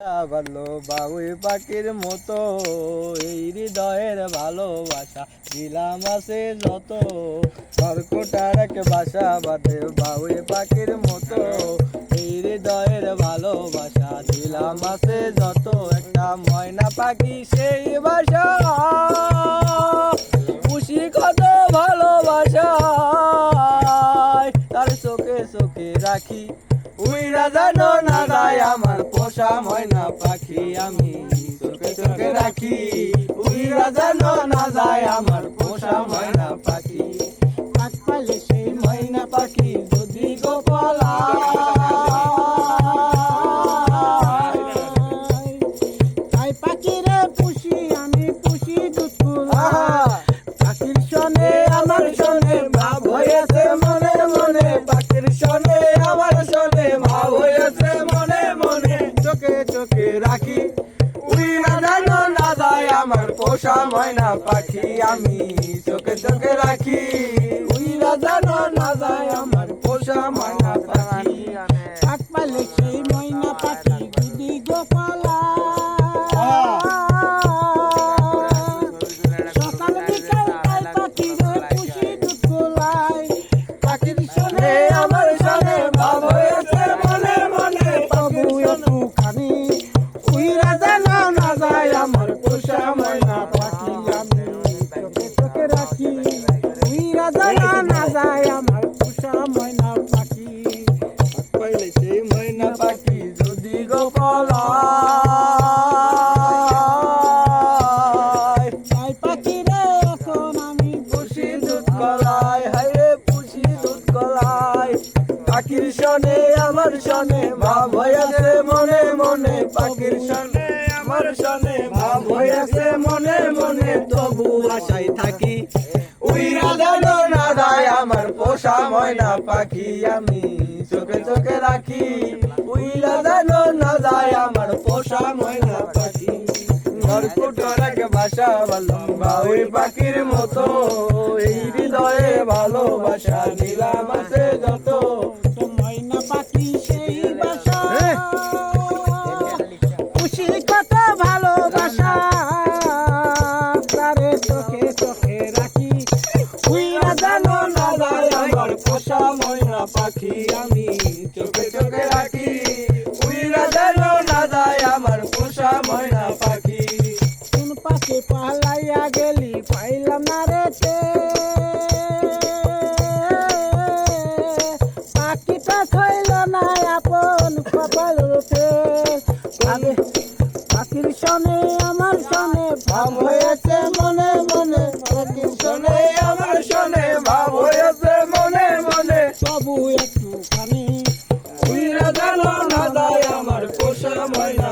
ভালো বাবুই পাখির মতো এই হৃদয়ের ভালোবাসা দিলাম আছে যত কর্কটার এক বাসা বাঁধে বাবুই পাখির মতো এই হৃদয়ের ভালোবাসা দিলাম আছে যত একটা ময়না পাখি সেই বাসা খুশি কত ভালোবাসা তার চোখে চোখে রাখি উইরা জানো না যায় আমার পোষা ময়না পাখি আমি চোখে চোখে রাখি উইরা জানো না যায় আমার পোষা ময়না পাখি পাখ পাইলে সেই ময়না পাখি যদি গোপালা তাই পাখিরে পুষি আমি পুষি দুধকুলা পাখির শোনে আমার শোনে ভাব হয়েছে মনে মনে পাখির শোনে আমার শোনে ভাব হয়েছে মনে মনে চোখে চোখে রাখি উইরা জানো না যায় আমার পোষা ময়না পাখি আমি চোখে চোখে রাখি উইরা জানো না যায় আমার পোষা ময়না পাখি পাখ পাইলে সেই ময়না পাখি যদি গোপালা সকাল বিকাল তাই পাখিরে পুষি দুধ গোলাই পাখির শোনে আমার শোনে ভাব হয়েছে মনে মনে তবু একটুখানি উইরা জানো না যায় আমার পোষা ময়না পাখি আমি চোখে চোখে রাখি উইরা জানো না যায় আমার পোষা ময়না পাখি পাইলে সেই ময়না পাখি যদি গোপালা তাই পাখিরে এখন আমি পুষি দুধ গলায় হাইরে পুষি দুধ গলায় পাখির শোনে আমার শোনে ভাব হয়েছে মনে মনে পাখির শোনে আমার শোনে ভাব হয়েছে মনে মনে তবু আশায় থাকি উইরা জানো না যায় আমার পোষা ময়না পাখি আমি চোখে চোখে রাখি উইরা জানো না যায় আমার পোষা ময়না পাখি কর্কটার এক বাসা বললাম বাবুই পাখির মতো এই হৃদয়ে ভালোবাসা দিলাম আছে যত ময়না পাখি সেই বাসা খুশি কত ভালোবাসা তারে চোখে চোখে রাখি উইরা জানো না যায় আমার পোষা ময়না পাখি আমি চোখে চোখে রাখি উইরা জানো না যায় আমার পোষা ময়না পাখি কোন পাখি পালাইয়া গেলি পাইলাম না রে পাখিটা ছইল না আপন কপাল রূপে পাখির শোনে আমার শোনে ভাব হয়েছে মনে মনে পাখির শোনে আমার শোনে ভাব হয়েছে মনে মনে তবু একটুখানি উইরা জানো না যায় আমার পোষা ময়না